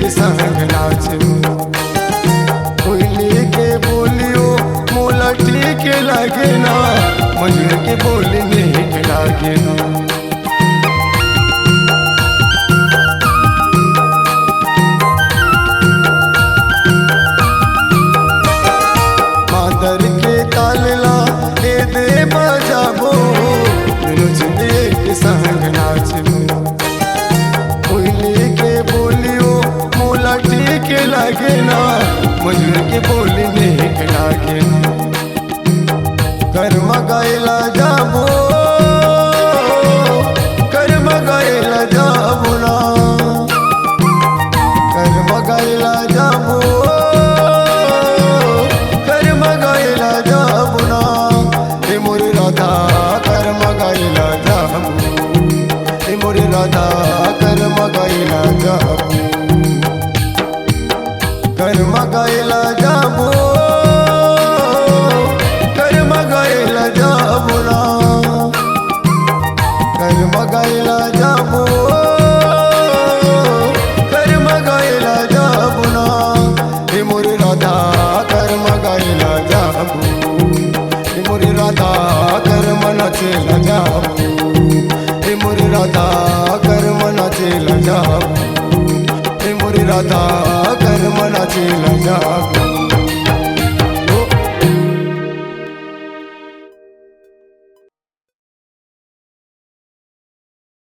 एक संग नाचू। कोयली के बोलियो मोला ठीक लागे ना, मयूर के बोली नीक लागे ना। मादर के तालला ए दे बजाबो, दुनु जिंद एक संग नाचबो। कोयली के बोलियो मोला ठीक लागे ना, मयूर के बोली नीक लागे ना। कर्म गायला जाबो, कर्म गायला जाबो ना, कर्म गायला जाबो, कर्म गायला जाबो ना। हे मोरी राधा कर्म गायला जाबो, हे मोरी राधा कर्म गायला जाबो। कर्म गायला जाबो, कर्म गायला जाबो ना, कर्म गायला जाबो, कर्म गायला जाबो ना। हे मोरी राधा कर्म गायला जाबो, हे मोरी राधा कर्म नाचेला जाबो, हे मोरी राधा कर्म नाचेला जाबो, हे मोरी राधा कर्म नाचेला जाबो।